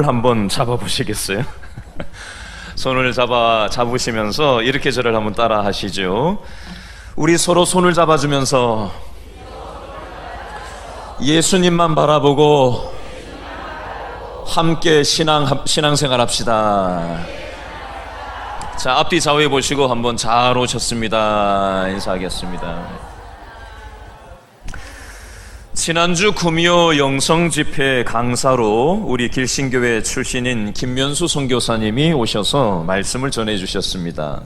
손을 한번 잡아보시겠어요? 손을 잡으시면서 이렇게 저를 한번 따라 하시죠. 우리 서로 손을 잡아주면서 예수님만 바라보고 함께 신앙생활 합시다. 자, 앞뒤 좌우에 보시고 한번 잘 오셨습니다. 인사하겠습니다. 지난주 구미호 영성집회 강사로 우리 길신교회 출신인 김면수 선교사님이 오셔서 말씀을 전해주셨습니다.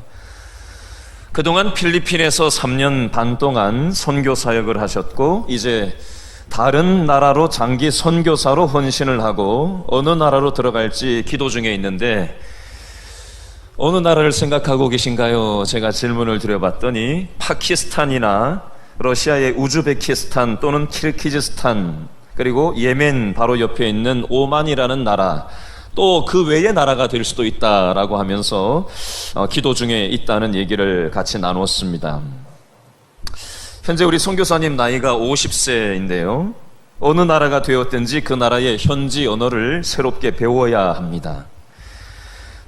그동안 필리핀에서 3년 반 동안 선교 사역을 하셨고 이제 다른 나라로 장기 선교사로 헌신을 하고 어느 나라로 들어갈지 기도 중에 있는데 어느 나라를 생각하고 계신가요? 제가 질문을 드려봤더니 파키스탄이나 러시아의 우즈베키스탄 또는 키르기즈스탄 그리고 예멘 바로 옆에 있는 오만이라는 나라 또 그 외의 나라가 될 수도 있다라고 하면서 기도 중에 있다는 얘기를 같이 나눴습니다. 현재 우리 선교사님 나이가 50세인데요. 어느 나라가 되었든지 그 나라의 현지 언어를 새롭게 배워야 합니다.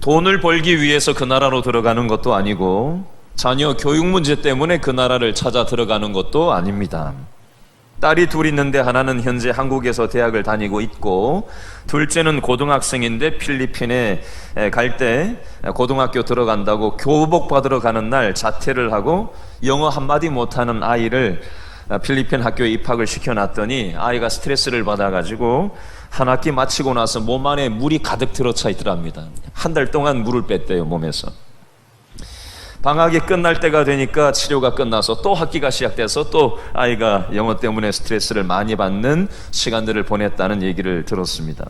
돈을 벌기 위해서 그 나라로 들어가는 것도 아니고 자녀 교육 문제 때문에 그 나라를 찾아 들어가는 것도 아닙니다. 딸이 둘 있는데 하나는 현재 한국에서 대학을 다니고 있고 둘째는 고등학생인데 필리핀에 갈 때 고등학교 들어간다고 교복 받으러 가는 날 자퇴를 하고 영어 한마디 못하는 아이를 필리핀 학교에 입학을 시켜놨더니 아이가 스트레스를 받아가지고 한 학기 마치고 나서 몸 안에 물이 가득 들어차 있더랍니다. 한 달 동안 물을 뺐대요, 몸에서. 방학이 끝날 때가 되니까 치료가 끝나서 또 학기가 시작돼서 또 아이가 영어 때문에 스트레스를 많이 받는 시간들을 보냈다는 얘기를 들었습니다.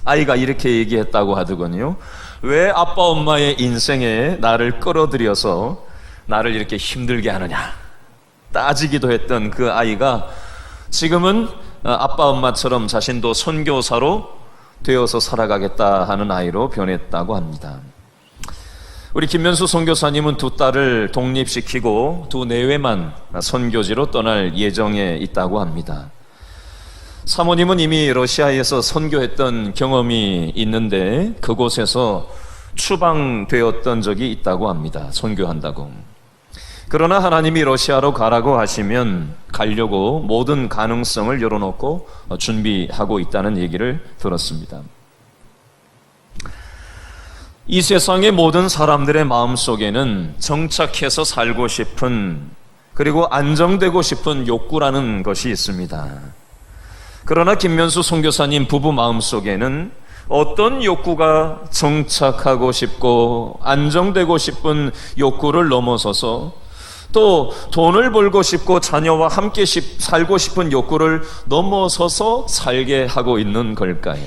아이가 이렇게 얘기했다고 하더군요. 왜 아빠 엄마의 인생에 나를 끌어들여서 나를 이렇게 힘들게 하느냐 따지기도 했던 그 아이가 지금은 아빠 엄마처럼 자신도 선교사로 되어서 살아가겠다 하는 아이로 변했다고 합니다. 우리 김면수 선교사님은 두 딸을 독립시키고 두 내외만 선교지로 떠날 예정에 있다고 합니다. 사모님은 이미 러시아에서 선교했던 경험이 있는데 그곳에서 추방되었던 적이 있다고 합니다. 선교한다고. 그러나 하나님이 러시아로 가라고 하시면 가려고 모든 가능성을 열어놓고 준비하고 있다는 얘기를 들었습니다. 이 세상의 모든 사람들의 마음속에는 정착해서 살고 싶은 그리고 안정되고 싶은 욕구라는 것이 있습니다. 그러나 김면수 선교사님 부부 마음속에는 어떤 욕구가 정착하고 싶고 안정되고 싶은 욕구를 넘어서서 또 돈을 벌고 싶고 자녀와 함께 살고 싶은 욕구를 넘어서서 살게 하고 있는 걸까요?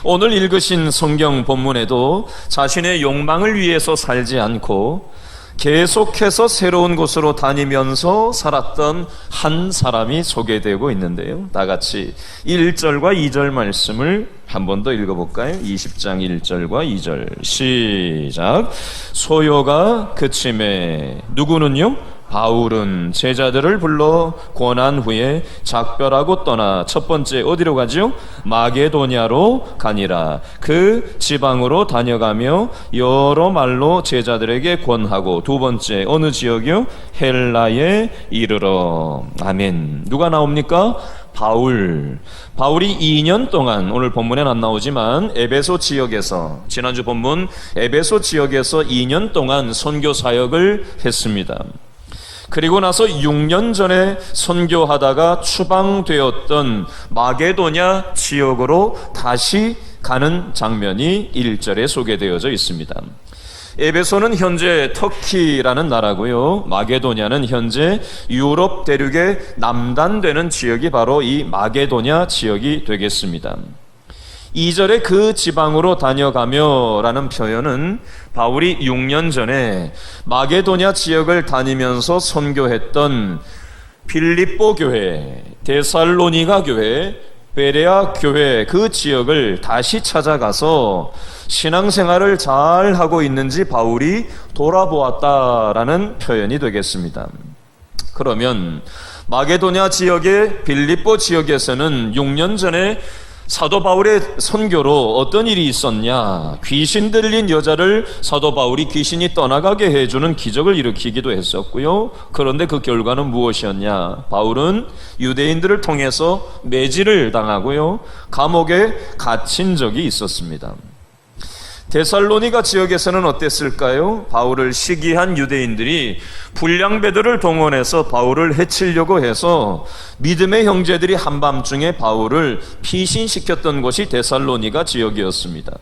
오늘 읽으신 성경 본문에도 자신의 욕망을 위해서 살지 않고 계속해서 새로운 곳으로 다니면서 살았던 한 사람이 소개되고 있는데요. 다 같이 1절과 2절 말씀을 한 번 더 읽어볼까요? 20장 1절과 2절 시작. 소요가 그침에 누구는요? 바울은 제자들을 불러 권한 후에 작별하고 떠나 첫 번째 어디로 가죠? 마게도냐로 가니라. 그 지방으로 다녀가며 여러 말로 제자들에게 권하고 두 번째 어느 지역이요? 헬라에 이르러. 아멘. 누가 나옵니까? 바울이 2년 동안 오늘 본문엔 안 나오지만 에베소 지역에서 지난주 본문 에베소 지역에서 2년 동안 선교 사역을 했습니다. 그리고 나서 6년 전에 선교하다가 추방되었던 마게도냐 지역으로 다시 가는 장면이 1절에 소개되어져 있습니다. 에베소는 현재 터키라는 나라고요. 마게도냐는 현재 유럽 대륙의 남단되는 지역이 바로 이 마게도냐 지역이 되겠습니다. 2절에 그 지방으로 다녀가며 라는 표현은 바울이 6년 전에 마게도냐 지역을 다니면서 선교했던 빌립보 교회, 데살로니가 교회, 베레아 교회 그 지역을 다시 찾아가서 신앙생활을 잘 하고 있는지 바울이 돌아보았다라는 표현이 되겠습니다. 그러면 마게도냐 지역의 빌립보 지역에서는 6년 전에 사도 바울의 선교로 어떤 일이 있었냐? 귀신 들린 여자를 사도 바울이 귀신이 떠나가게 해주는 기적을 일으키기도 했었고요. 그런데 그 결과는 무엇이었냐? 바울은 유대인들을 통해서 매질을 당하고요, 감옥에 갇힌 적이 있었습니다. 데살로니가 지역에서는 어땠을까요? 바울을 시기한 유대인들이 불량배들을 동원해서 바울을 해치려고 해서 믿음의 형제들이 한밤중에 바울을 피신시켰던 곳이 데살로니가 지역이었습니다.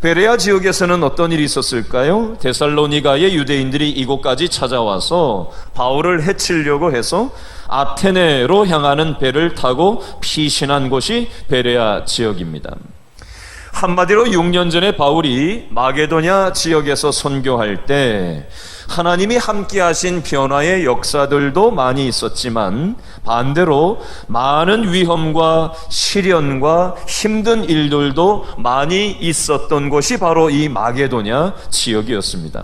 베레아 지역에서는 어떤 일이 있었을까요? 데살로니가의 유대인들이 이곳까지 찾아와서 바울을 해치려고 해서 아테네로 향하는 배를 타고 피신한 곳이 베레아 지역입니다. 한마디로 6년 전에 바울이 마게도냐 지역에서 선교할 때 하나님이 함께 하신 변화의 역사들도 많이 있었지만 반대로 많은 위험과 시련과 힘든 일들도 많이 있었던 곳이 바로 이 마게도냐 지역이었습니다.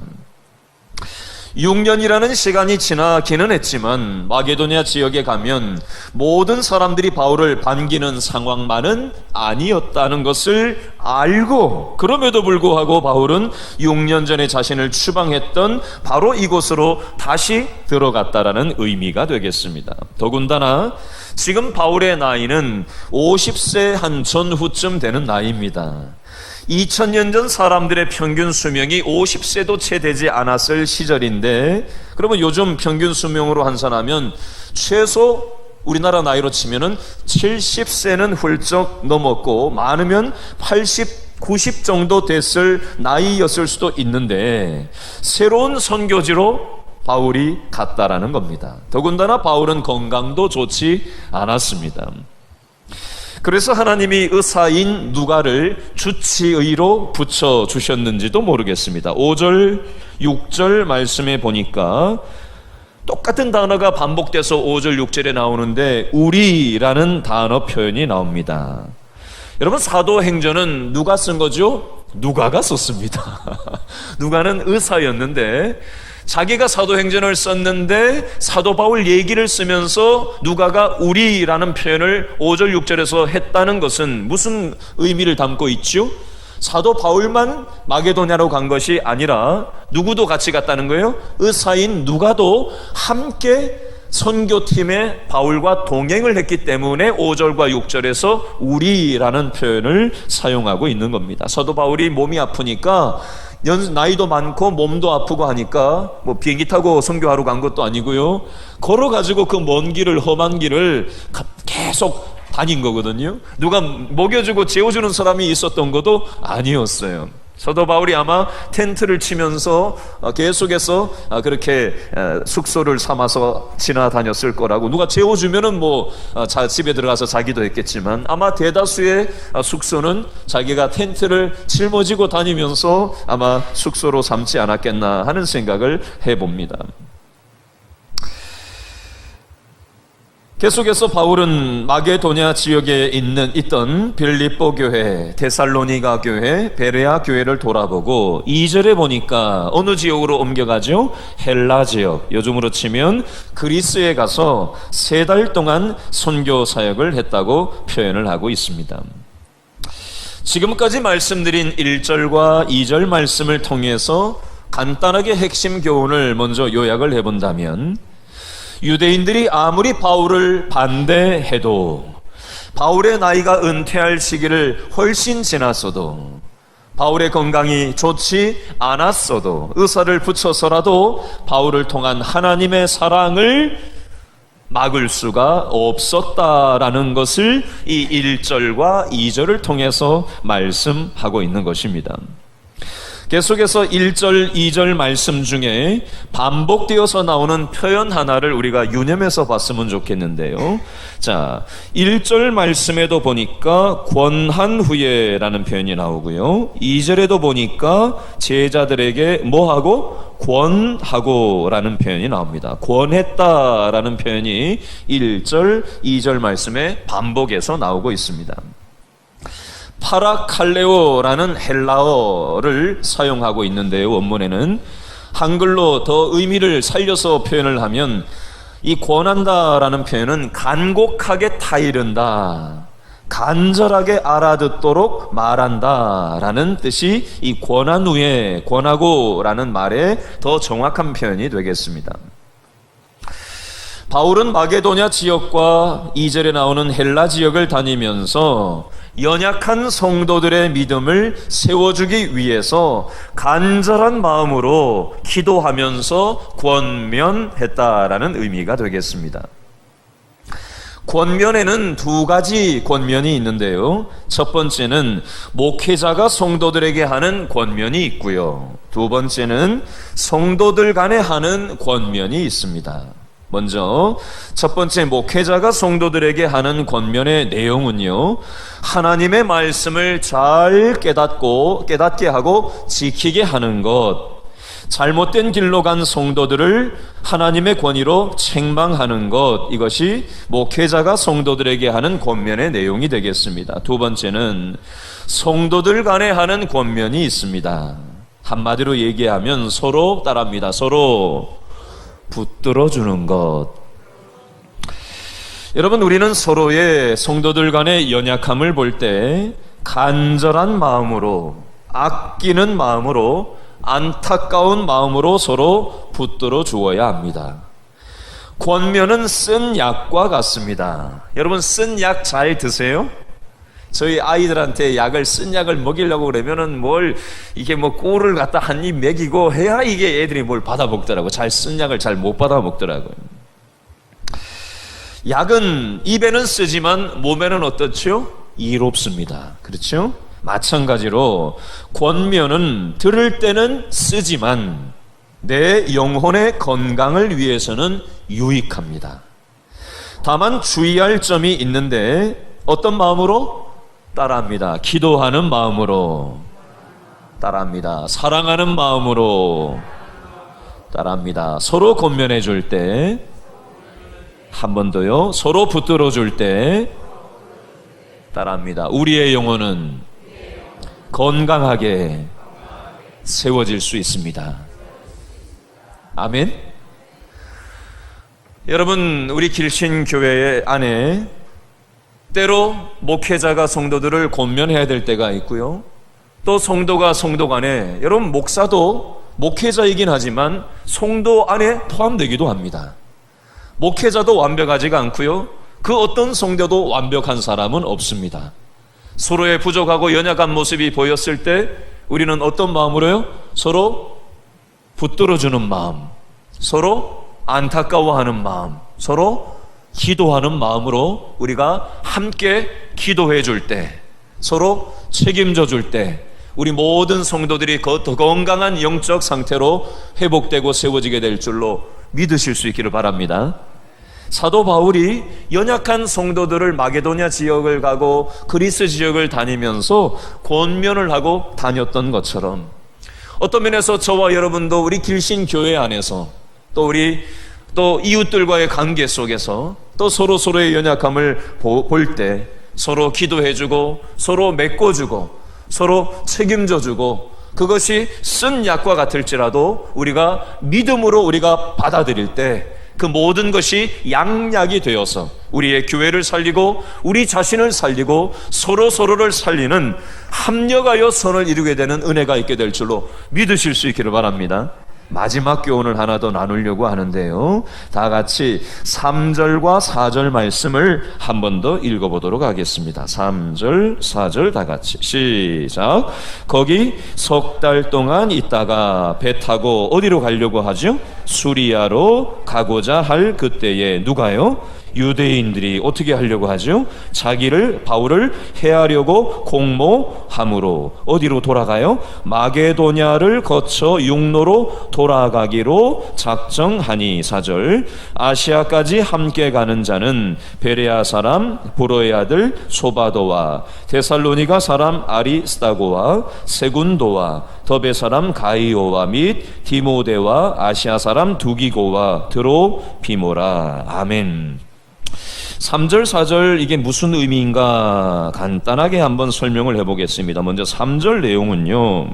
6년이라는 시간이 지나기는 했지만 마게도냐 지역에 가면 모든 사람들이 바울을 반기는 상황만은 아니었다는 것을 알고, 그럼에도 불구하고 바울은 6년 전에 자신을 추방했던 바로 이곳으로 다시 들어갔다라는 의미가 되겠습니다. 더군다나 지금 바울의 나이는 50세 한 전후쯤 되는 나이입니다. 2000년 전 사람들의 평균 수명이 50세도 채 되지 않았을 시절인데, 그러면 요즘 평균 수명으로 환산하면 최소 우리나라 나이로 치면은 70세는 훌쩍 넘었고 많으면 80, 90 정도 됐을 나이였을 수도 있는데 새로운 선교지로 바울이 갔다라는 겁니다. 더군다나 바울은 건강도 좋지 않았습니다. 그래서 하나님이 의사인 누가를 주치의로 붙여주셨는지도 모르겠습니다. 5절, 6절 말씀에 보니까 똑같은 단어가 반복돼서 5절, 6절에 나오는데 우리라는 단어 표현이 나옵니다. 여러분, 사도행전은 누가 쓴 거죠? 누가가 썼습니다. 누가는 의사였는데 자기가 사도행전을 썼는데 사도 바울 얘기를 쓰면서 누가가 우리라는 표현을 5절 6절에서 했다는 것은 무슨 의미를 담고 있죠? 사도 바울만 마게도냐로 간 것이 아니라 누구도 같이 갔다는 거예요? 의사인 누가도 함께 선교팀에 바울과 동행을 했기 때문에 5절과 6절에서 우리라는 표현을 사용하고 있는 겁니다. 사도 바울이 몸이 아프니까 나이도 많고 몸도 아프고 하니까 뭐 비행기 타고 선교하러 간 것도 아니고요, 걸어가지고 그 먼 길을, 험한 길을 계속 다닌 거거든요. 누가 먹여주고 재워주는 사람이 있었던 것도 아니었어요. 사도 바울이 아마 텐트를 치면서 계속해서 그렇게 숙소를 삼아서 지나다녔을 거라고, 누가 재워주면은 뭐 집에 들어가서 자기도 했겠지만 아마 대다수의 숙소는 자기가 텐트를 짊어지고 다니면서 아마 숙소로 삼지 않았겠나 하는 생각을 해봅니다. 계속해서 바울은 마게도냐 지역에 있던 빌립보 교회, 데살로니가 교회, 베레아 교회를 돌아보고 2절에 보니까 어느 지역으로 옮겨가죠? 헬라 지역, 요즘으로 치면 그리스에 가서 3달 동안 선교 사역을 했다고 표현을 하고 있습니다. 지금까지 말씀드린 1절과 2절 말씀을 통해서 간단하게 핵심 교훈을 먼저 요약을 해본다면, 유대인들이 아무리 바울을 반대해도, 바울의 나이가 은퇴할 시기를 훨씬 지났어도, 바울의 건강이 좋지 않았어도, 의사를 붙여서라도 바울을 통한 하나님의 사랑을 막을 수가 없었다라는 것을 이 1절과 2절을 통해서 말씀하고 있는 것입니다. 계속해서 1절, 2절 말씀 중에 반복되어서 나오는 표현 하나를 우리가 유념해서 봤으면 좋겠는데요. 자, 1절 말씀에도 보니까 권한 후에라는 표현이 나오고요, 2절에도 보니까 제자들에게 뭐하고? 권하고라는 표현이 나옵니다. 권했다라는 표현이 1절, 2절 말씀에 반복해서 나오고 있습니다. 파라칼레오라는 헬라어를 사용하고 있는데요, 원문에는 한글로 더 의미를 살려서 표현을 하면 이 권한다라는 표현은 간곡하게 타이른다, 간절하게 알아듣도록 말한다라는 뜻이 이 권한 후에 권하고라는 말에 더 정확한 표현이 되겠습니다. 바울은 마게도냐 지역과 2절에 나오는 헬라 지역을 다니면서 연약한 성도들의 믿음을 세워주기 위해서 간절한 마음으로 기도하면서 권면했다라는 의미가 되겠습니다. 권면에는 두 가지 권면이 있는데요. 첫 번째는 목회자가 성도들에게 하는 권면이 있고요. 두 번째는 성도들 간에 하는 권면이 있습니다. 먼저 첫 번째 목회자가 성도들에게 하는 권면의 내용은요, 하나님의 말씀을 잘 깨닫게 하고 지키게 하는 것, 잘못된 길로 간 성도들을 하나님의 권위로 책망하는 것, 이것이 목회자가 성도들에게 하는 권면의 내용이 되겠습니다. 두 번째는 성도들 간에 하는 권면이 있습니다. 한마디로 얘기하면 서로 따라합니다. 서로 붙들어주는 것. 여러분, 우리는 서로의 성도들 간의 연약함을 볼 때 간절한 마음으로, 아끼는 마음으로, 안타까운 마음으로 서로 붙들어 주어야 합니다. 권면은 쓴 약과 같습니다. 여러분, 쓴 약 잘 드세요? 저희 아이들한테 쓴 약을 먹이려고 그러면은 이게 꿀을 갖다 한 입 먹이고 해야 이게 애들이 뭘 받아 먹더라고. 쓴 약을 잘 못 받아 먹더라고요. 약은 입에는 쓰지만 몸에는 어떻죠? 이롭습니다. 그렇죠? 마찬가지로 권면은 들을 때는 쓰지만 내 영혼의 건강을 위해서는 유익합니다. 다만 주의할 점이 있는데 어떤 마음으로? 따라합니다. 기도하는 마음으로 따라합니다. 사랑하는 마음으로 따라합니다. 서로 권면해 줄 때, 한 번 더요, 서로 붙들어 줄 때 따라합니다. 우리의 영혼은 건강하게 세워질 수 있습니다. 아멘. 여러분, 우리 길신교회 안에 때로 목회자가 성도들을 권면해야 될 때가 있고요, 또 성도가 성도 간에, 여러분 목사도 목회자이긴 하지만 성도 안에 포함되기도 합니다. 목회자도 완벽하지가 않고요, 그 어떤 성도도 완벽한 사람은 없습니다. 서로의 부족하고 연약한 모습이 보였을 때 우리는 어떤 마음으로요? 서로 붙들어주는 마음, 서로 안타까워하는 마음, 서로 기도하는 마음으로 우리가 함께 기도해 줄 때, 서로 책임져 줄 때, 우리 모든 성도들이 더 건강한 영적 상태로 회복되고 세워지게 될 줄로 믿으실 수 있기를 바랍니다. 사도 바울이 연약한 성도들을 마게도냐 지역을 가고 그리스 지역을 다니면서 권면을 하고 다녔던 것처럼, 어떤 면에서 저와 여러분도 우리 길신교회 안에서 또 이웃들과의 관계 속에서 또 서로의 연약함을 볼 때 서로 기도해주고 서로 메꿔주고 서로 책임져주고, 그것이 쓴 약과 같을지라도 우리가 믿음으로 우리가 받아들일 때 그 모든 것이 양약이 되어서 우리의 교회를 살리고 우리 자신을 살리고 서로를 살리는, 합력하여 선을 이루게 되는 은혜가 있게 될 줄로 믿으실 수 있기를 바랍니다. 마지막 교훈을 하나 더 나누려고 하는데요, 다 같이 3절과 4절 말씀을 한 번 더 읽어보도록 하겠습니다. 3절 4절 다 같이 시작. 거기 석 달 동안 있다가 배 타고 어디로 가려고 하죠? 수리아로 가고자 할 그때에 누가요? 유대인들이 어떻게 하려고 하죠? 바울을 해하려고 공모함으로 어디로 돌아가요? 마게도냐를 거쳐 육로로 돌아가기로 작정하니. 4절. 아시아까지 함께 가는 자는 베레아 사람 브로의 아들 소바도와 데살로니가 사람 아리스다고와 세군도와 더베 사람 가이오와 및 디모데와 아시아 사람 두기고와 드로피모라. 아멘. 3절 4절 이게 무슨 의미인가 간단하게 한번 설명을 해보겠습니다. 먼저 3절 내용은요,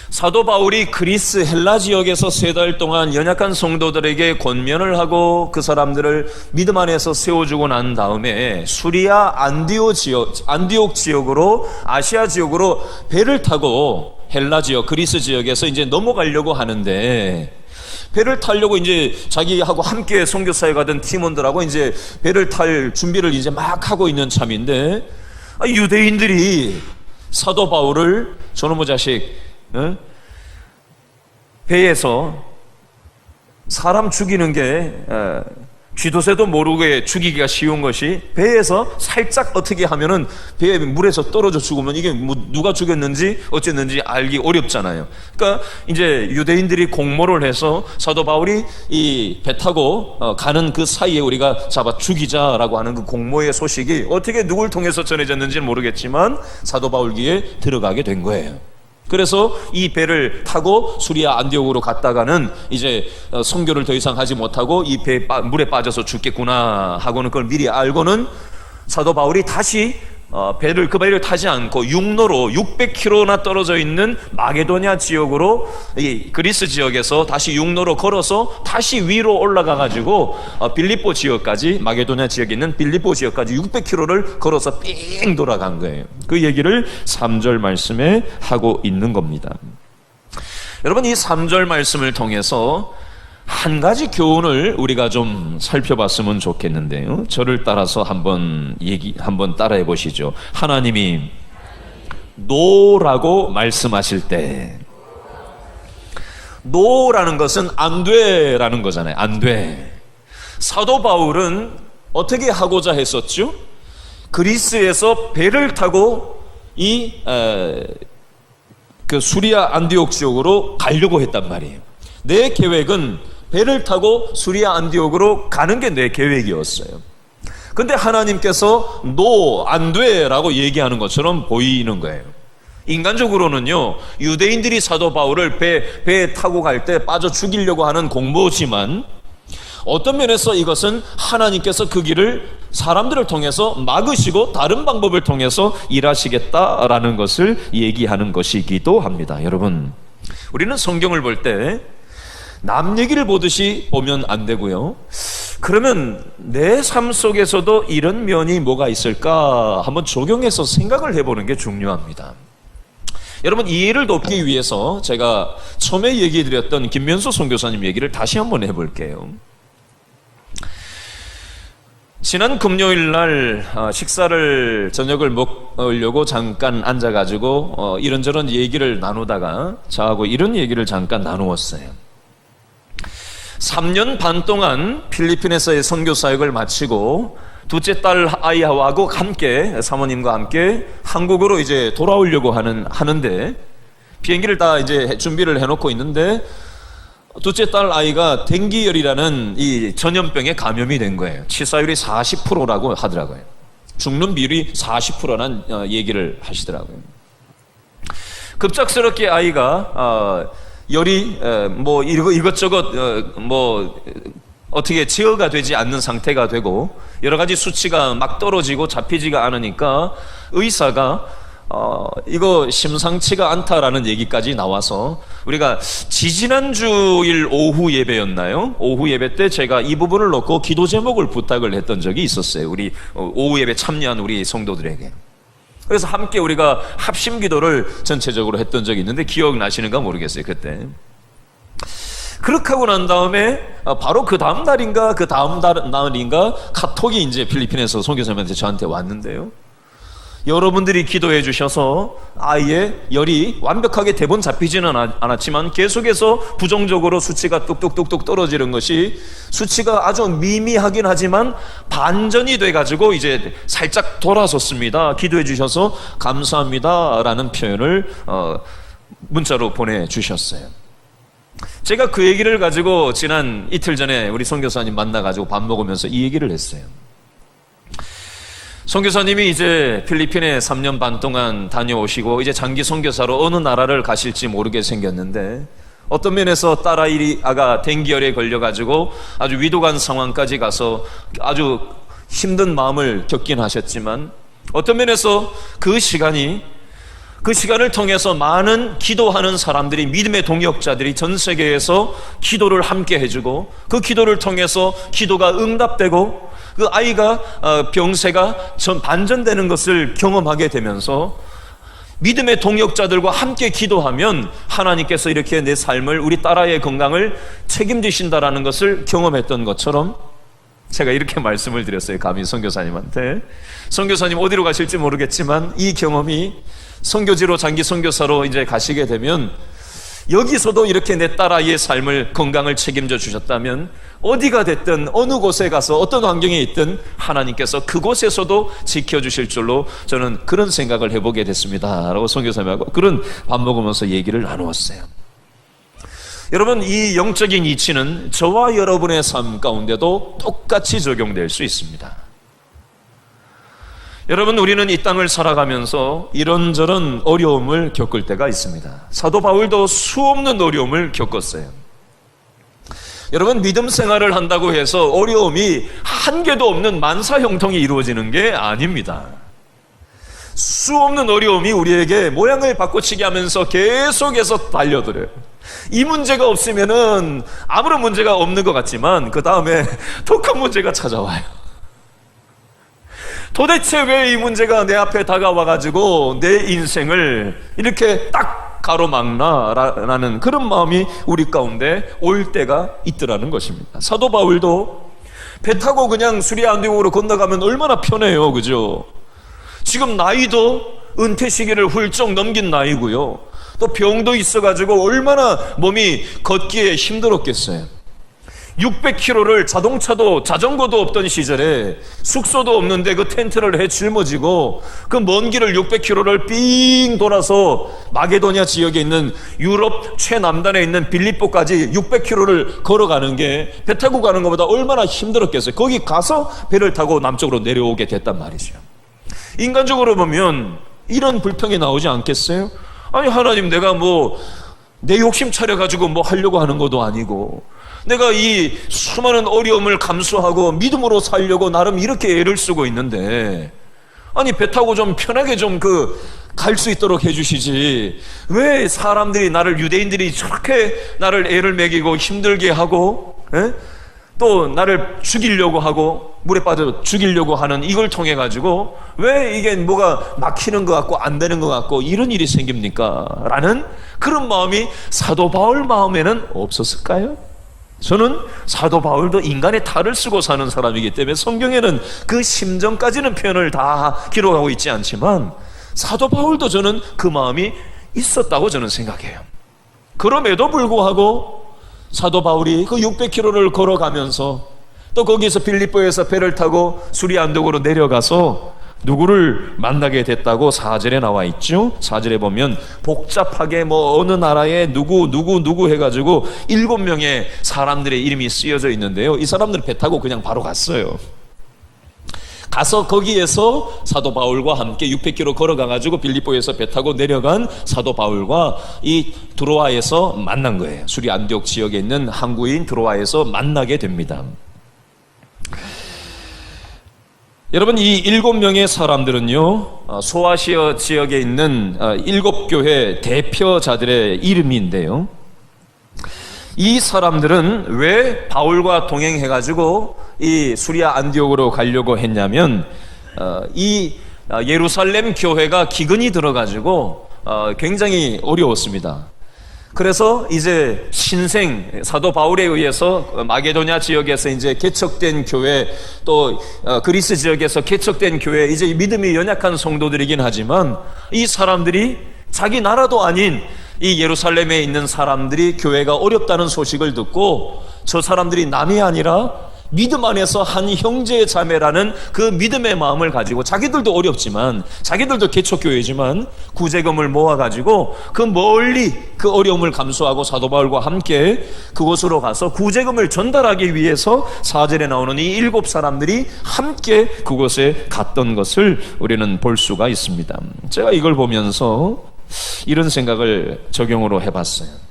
사도 바울이 그리스 헬라 지역에서 3달 동안 연약한 성도들에게 권면을 하고 그 사람들을 믿음 안에서 세워주고 난 다음에 수리아 안디옥 지역으로, 아시아 지역으로 배를 타고 헬라 지역, 그리스 지역에서 이제 넘어가려고 하는데, 배를 타려고 이제 자기하고 함께 선교사에 가던 팀원들하고 이제 배를 탈 준비를 이제 막 하고 있는 참인데, 유대인들이 사도 바울을 저놈의 자식, 배에서 사람 죽이는 게 쥐도새도 모르게 죽이기가 쉬운 것이, 배에서 살짝 어떻게 하면은 배에 물에서 떨어져 죽으면 이게 뭐 누가 죽였는지 어쨌는지 알기 어렵잖아요. 그러니까 이제 유대인들이 공모를 해서 사도 바울이 이 배 타고 가는 그 사이에 우리가 잡아 죽이자라고 하는 그 공모의 소식이 어떻게 누굴 통해서 전해졌는지는 모르겠지만 사도 바울 귀에 들어가게 된 거예요. 그래서 이 배를 타고 수리아 안디옥으로 갔다가는 이제 선교를 더 이상 하지 못하고 이 배 물에 빠져서 죽겠구나 하고는 그걸 미리 알고는 사도 바울이 다시 그 배를 타지 않고 육로로 600km나 떨어져 있는 마게도냐 지역으로, 이 그리스 지역에서 다시 육로로 걸어서 다시 위로 올라가 가지고 빌립보 지역까지, 마게도냐 지역에 있는 빌립보 지역까지 600km를 걸어서 삥 돌아간 거예요. 그 얘기를 3절 말씀에 하고 있는 겁니다. 여러분, 이 3절 말씀을 통해서 한 가지 교훈을 우리가 좀 살펴봤으면 좋겠는데요. 저를 따라서 한번 따라해 보시죠. 하나님이 노라고 말씀하실 때, 노라는 것은 안 돼라는 거잖아요. 안 돼. 사도 바울은 어떻게 하고자 했었죠? 그리스에서 배를 타고 그 수리아 안디옥 지역으로 가려고 했단 말이에요. 내 계획은 배를 타고 수리아 안디옥으로 가는 게 내 계획이었어요. 근데 하나님께서 노, 안 돼라고 얘기하는 것처럼 보이는 거예요. 인간적으로는요, 유대인들이 사도 바울을 배에 타고 갈 때 빠져 죽이려고 하는 공모지만, 어떤 면에서 이것은 하나님께서 그 길을 사람들을 통해서 막으시고 다른 방법을 통해서 일하시겠다라는 것을 얘기하는 것이기도 합니다. 여러분, 우리는 성경을 볼 때 남 얘기를 보듯이 보면 안 되고요. 그러면 내 삶 속에서도 이런 면이 뭐가 있을까 한번 적용해서 생각을 해보는 게 중요합니다. 여러분, 이해를 돕기 위해서 제가 처음에 얘기해드렸던 김면수 선교사님 얘기를 다시 한번 해볼게요. 지난 금요일 날 저녁을 먹으려고 잠깐 앉아가지고 이런저런 얘기를 나누다가 저하고 이런 얘기를 잠깐 나누었어요. 3년 반 동안 필리핀에서의 선교 사역을 마치고 둘째 딸 아이하고 함께, 사모님과 함께 한국으로 이제 돌아오려고 하는데 비행기를 다 이제 준비를 해놓고 있는데 둘째 딸 아이가 댕기열이라는 이 전염병에 감염이 된 거예요. 치사율이 40%라고 하더라고요. 죽는 비율이 40%라는 얘기를 하시더라고요. 급작스럽게 아이가 열이 뭐 이것저것 어떻게 제어가 되지 않는 상태가 되고 여러 가지 수치가 막 떨어지고 잡히지가 않으니까 의사가 이거 심상치가 않다라는 얘기까지 나와서, 우리가 지지난주일 오후 예배였나요? 오후 예배 때 제가 이 부분을 놓고 기도 제목을 부탁을 했던 적이 있었어요. 우리 오후 예배 참여한 우리 성도들에게. 그래서 함께 우리가 합심 기도를 전체적으로 했던 적이 있는데 기억나시는가 모르겠어요, 그때. 그렇게 하고 난 다음에 바로 그 다음 날인가 카톡이 이제 필리핀에서 선교사님한테 저한테 왔는데요. 여러분들이 기도해 주셔서 아이의 열이 완벽하게 대본 잡히지는 않았지만 계속해서 부정적으로 수치가 뚝뚝뚝뚝 떨어지는 것이, 수치가 아주 미미하긴 하지만 반전이 돼가지고 이제 살짝 돌아섰습니다. 기도해 주셔서 감사합니다 라는 표현을 문자로 보내주셨어요. 제가 그 얘기를 가지고 지난 이틀 전에 우리 선교사님 만나가지고 밥 먹으면서 이 얘기를 했어요. 선교사님이 이제 필리핀에 3년 반 동안 다녀오시고 이제 장기 선교사로 어느 나라를 가실지 모르게 생겼는데, 어떤 면에서 딸아이가 댕기열에 걸려가지고 아주 위독한 상황까지 가서 아주 힘든 마음을 겪긴 하셨지만, 어떤 면에서 그 시간이 그 시간을 통해서 많은 기도하는 사람들이, 믿음의 동역자들이 전 세계에서 기도를 함께 해주고, 그 기도를 통해서 기도가 응답되고 그 아이가 병세가 반전되는 것을 경험하게 되면서 믿음의 동역자들과 함께 기도하면 하나님께서 이렇게 내 삶을, 우리 딸아이의 건강을 책임지신다라는 것을 경험했던 것처럼, 제가 이렇게 말씀을 드렸어요. 감히 선교사님한테. 선교사님 어디로 가실지 모르겠지만 이 경험이 선교지로, 장기 선교사로 이제 가시게 되면 여기서도 이렇게 내 딸아이의 삶을, 건강을 책임져 주셨다면 어디가 됐든 어느 곳에 가서 어떤 환경에 있든 하나님께서 그곳에서도 지켜주실 줄로 저는 그런 생각을 해보게 됐습니다 라고 선교사님하고 그런 밥 먹으면서 얘기를 나누었어요. 여러분, 이 영적인 이치는 저와 여러분의 삶 가운데도 똑같이 적용될 수 있습니다. 여러분, 우리는 이 땅을 살아가면서 이런저런 어려움을 겪을 때가 있습니다. 사도 바울도 수없는 어려움을 겪었어요. 여러분, 믿음 생활을 한다고 해서 어려움이 한 개도 없는 만사형통이 이루어지는 게 아닙니다. 수없는 어려움이 우리에게 모양을 바꿔치기 하면서 계속해서 달려들어요. 이 문제가 없으면은 아무런 문제가 없는 것 같지만 그 다음에 더 큰 문제가 찾아와요. 도대체 왜 이 문제가 내 앞에 다가와가지고 내 인생을 이렇게 딱 가로막나라는 그런 마음이 우리 가운데 올 때가 있더라는 것입니다. 사도 바울도 배 타고 그냥 수리아 안디옥으로 건너가면 얼마나 편해요, 그죠? 지금 나이도 은퇴 시기를 훌쩍 넘긴 나이고요, 또 병도 있어가지고 얼마나 몸이 걷기에 힘들었겠어요. 600km를 자동차도 자전거도 없던 시절에 숙소도 없는데 그 텐트를 해 짊어지고 그 먼 길을 600km를 삥 돌아서 마게도냐 지역에 있는 유럽 최남단에 있는 빌립보까지 600km를 걸어가는 게 배 타고 가는 것보다 얼마나 힘들었겠어요. 거기 가서 배를 타고 남쪽으로 내려오게 됐단 말이죠. 인간적으로 보면 이런 불평이 나오지 않겠어요? 아니, 하나님, 내가 뭐 내 욕심 차려가지고 뭐 하려고 하는 것도 아니고, 내가 이 수많은 어려움을 감수하고 믿음으로 살려고 나름 이렇게 애를 쓰고 있는데, 아니 배 타고 좀 편하게 좀 갈 수 있도록 해주시지, 왜 사람들이 나를, 유대인들이 저렇게 나를 애를 먹이고 힘들게 하고, 또 나를 죽이려고 하고 물에 빠져 죽이려고 하는 이걸 통해 가지고 왜 이게 뭐가 막히는 것 같고 안 되는 것 같고 이런 일이 생깁니까? 라는 그런 마음이 사도 바울 마음에는 없었을까요? 저는 사도 바울도 인간의 탈을 쓰고 사는 사람이기 때문에 성경에는 그 심정까지는 표현을 다 기록하고 있지 않지만 사도 바울도 저는 그 마음이 있었다고 저는 생각해요. 그럼에도 불구하고 사도 바울이 그 600km를 걸어가면서 또 거기서 빌립보에서 배를 타고 수리아 안독으로 내려가서 누구를 만나게 됐다고 4절에 나와 있죠. 4절에 보면 복잡하게 뭐 어느 나라에 누구 해가지고 7명의 사람들의 이름이 쓰여져 있는데요. 이 사람들은 배 타고 그냥 바로 갔어요. 가서 거기에서 사도 바울과 함께 600km 걸어가가지고 빌립보에서 배 타고 내려간 사도 바울과 이 드로아에서 만난 거예요. 수리 안디옥 지역에 있는 항구인 드로아에서 만나게 됩니다. 여러분, 이 7명의 사람들은요, 소아시아 지역에 있는 7교회 대표자들의 이름인데요, 이 사람들은 왜 바울과 동행해가지고 이 수리아 안디옥으로 가려고 했냐면, 이 예루살렘 교회가 기근이 들어가지고 굉장히 어려웠습니다. 그래서 이제 신생 사도 바울에 의해서 마게도냐 지역에서 이제 개척된 교회, 또 그리스 지역에서 개척된 교회, 이제 믿음이 연약한 성도들이긴 하지만 이 사람들이 자기 나라도 아닌 이 예루살렘에 있는 사람들이 교회가 어렵다는 소식을 듣고 저 사람들이 남이 아니라 믿음 안에서 한 형제 자매라는 그 믿음의 마음을 가지고, 자기들도 어렵지만 자기들도 개척교회지만 구제금을 모아가지고 그 멀리 그 어려움을 감수하고 사도 바울과 함께 그곳으로 가서 구제금을 전달하기 위해서 4절에 나오는 이 7사람들이 함께 그곳에 갔던 것을 우리는 볼 수가 있습니다. 제가 이걸 보면서 이런 생각을 적용으로 해봤어요.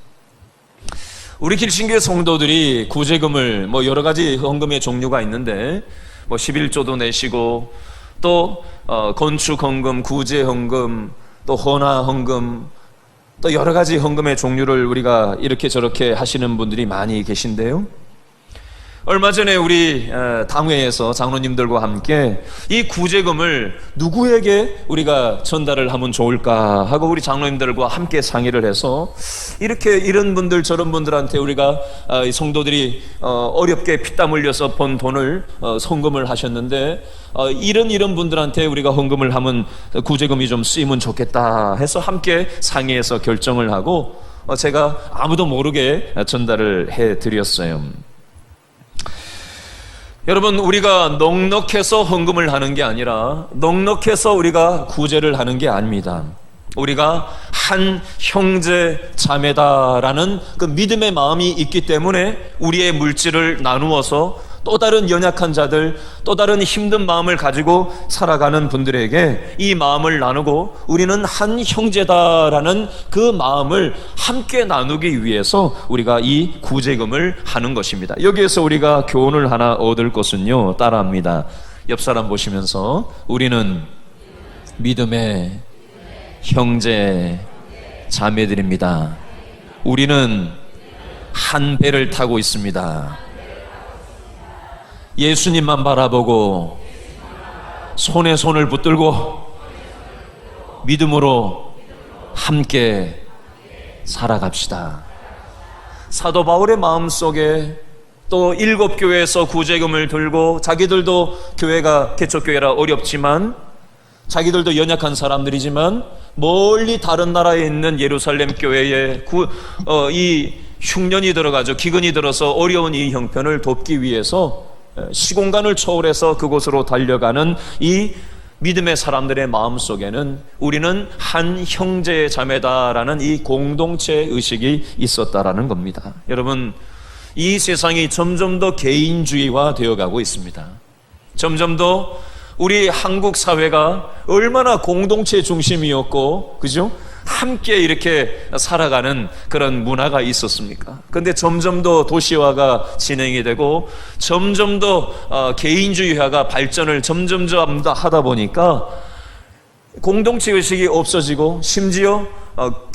우리 길신교회 성도들이 구제금을 뭐 여러 가지 헌금의 종류가 있는데 뭐 11조도 내시고 또 건축 헌금, 구제 헌금, 또 헌화 헌금, 또 여러 가지 헌금의 종류를 우리가 이렇게 저렇게 하시는 분들이 많이 계신데요. 얼마 전에 우리 당회에서 장로님들과 함께 이 구제금을 누구에게 우리가 전달을 하면 좋을까 하고 우리 장로님들과 함께 상의를 해서 이렇게 이런 분들 저런 분들한테 우리가 성도들이 어렵게 피땀 흘려서 번 돈을 헌금을 하셨는데 이런 분들한테 우리가 헌금을 하면 구제금이 좀 쓰이면 좋겠다 해서 함께 상의해서 결정을 하고 제가 아무도 모르게 전달을 해드렸어요. 여러분, 우리가 넉넉해서 헌금을 하는 게 아니라 넉넉해서 우리가 구제를 하는 게 아닙니다. 우리가 한 형제 자매다라는 그 믿음의 마음이 있기 때문에 우리의 물질을 나누어서 또 다른 연약한 자들, 또 다른 힘든 마음을 가지고 살아가는 분들에게 이 마음을 나누고 우리는 한 형제다라는 그 마음을 함께 나누기 위해서 우리가 이 구제금을 하는 것입니다. 여기에서 우리가 교훈을 하나 얻을 것은요, 따라합니다. 옆 사람 보시면서 우리는 믿음의 형제 자매들입니다. 우리는 한 배를 타고 있습니다. 예수님만 바라보고 손에 손을 붙들고 믿음으로 함께 살아갑시다. 사도 바울의 마음속에 또 7교회에서 구제금을 들고 자기들도 교회가 개척교회라 어렵지만 자기들도 연약한 사람들이지만 멀리 다른 나라에 있는 예루살렘 교회에 이 흉년이 들어가죠. 기근이 들어서 어려운 이 형편을 돕기 위해서 시공간을 초월해서 그곳으로 달려가는 이 믿음의 사람들의 마음속에는 우리는 한 형제 자매다라는 이 공동체 의식이 있었다라는 겁니다. 여러분, 이 세상이 점점 더 개인주의화 되어가고 있습니다. 점점 더 우리 한국 사회가 얼마나 공동체 중심이었고, 그죠? 함께 이렇게 살아가는 그런 문화가 있었습니까? 근데 점점 더 도시화가 진행이 되고 점점 더 개인주의화가 발전을 점점 더 하다 보니까 공동체 의식이 없어지고 심지어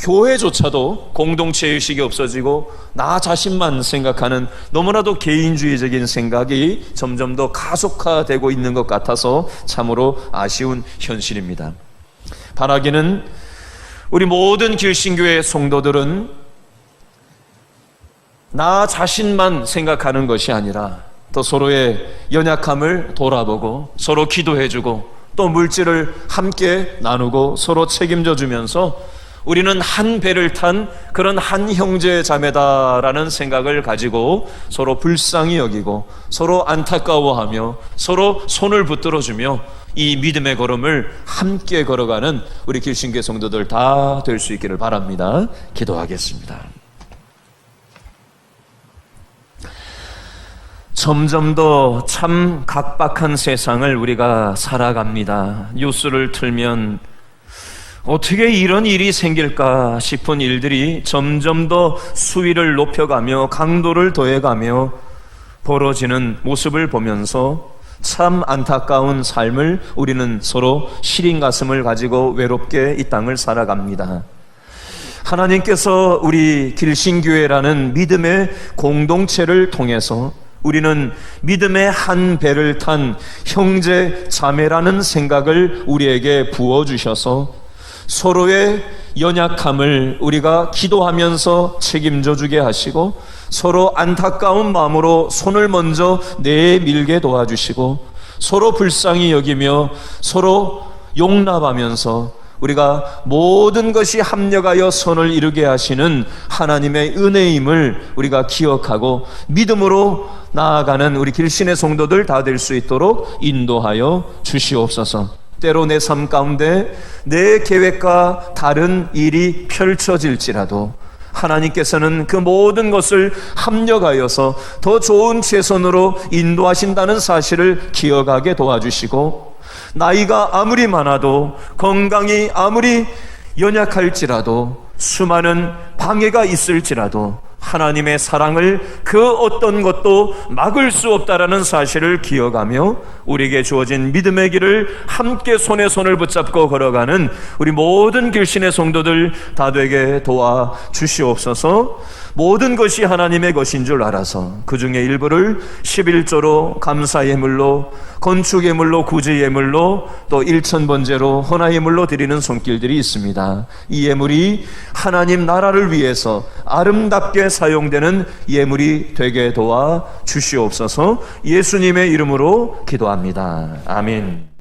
교회조차도 공동체 의식이 없어지고 나 자신만 생각하는 너무나도 개인주의적인 생각이 점점 더 가속화되고 있는 것 같아서 참으로 아쉬운 현실입니다. 바라기는 우리 모든 길신교회 성도들은 나 자신만 생각하는 것이 아니라 또 서로의 연약함을 돌아보고 서로 기도해주고 또 물질을 함께 나누고 서로 책임져 주면서 우리는 한 배를 탄 그런 한 형제 자매다라는 생각을 가지고 서로 불쌍히 여기고 서로 안타까워하며 서로 손을 붙들어주며 이 믿음의 걸음을 함께 걸어가는 우리 길신교회 성도들 다 될 수 있기를 바랍니다. 기도하겠습니다. 점점 더 참 각박한 세상을 우리가 살아갑니다. 뉴스를 틀면 어떻게 이런 일이 생길까 싶은 일들이 점점 더 수위를 높여가며 강도를 더해가며 벌어지는 모습을 보면서 참 안타까운 삶을 우리는 서로 시린 가슴을 가지고 외롭게 이 땅을 살아갑니다. 하나님께서 우리 길신교회라는 믿음의 공동체를 통해서 우리는 믿음의 한 배를 탄 형제 자매라는 생각을 우리에게 부어주셔서 서로의 연약함을 우리가 기도하면서 책임져 주게 하시고 서로 안타까운 마음으로 손을 먼저 내밀게 도와주시고 서로 불쌍히 여기며 서로 용납하면서 우리가 모든 것이 합력하여 선을 이루게 하시는 하나님의 은혜임을 우리가 기억하고 믿음으로 나아가는 우리 길신의 성도들 다 될 수 있도록 인도하여 주시옵소서. 때로 내 삶 가운데 내 계획과 다른 일이 펼쳐질지라도 하나님께서는 그 모든 것을 합력하여서 더 좋은 최선으로 인도하신다는 사실을 기억하게 도와주시고 나이가 아무리 많아도 건강이 아무리 연약할지라도 수많은 방해가 있을지라도 하나님의 사랑을 그 어떤 것도 막을 수 없다라는 사실을 기억하며 우리에게 주어진 믿음의 길을 함께 손에 손을 붙잡고 걸어가는 우리 모든 길신의 성도들 다 되게 도와 주시옵소서. 모든 것이 하나님의 것인 줄 알아서 그 중에 일부를 11조로 감사 예물로, 건축 예물로, 구제 예물로, 또 일천번제로 헌화 예물로 드리는 손길들이 있습니다. 이 예물이 하나님 나라를 위해서 아름답게 사용되는 예물이 되게 도와 주시옵소서. 예수님의 이름으로 기도합니다. 아멘.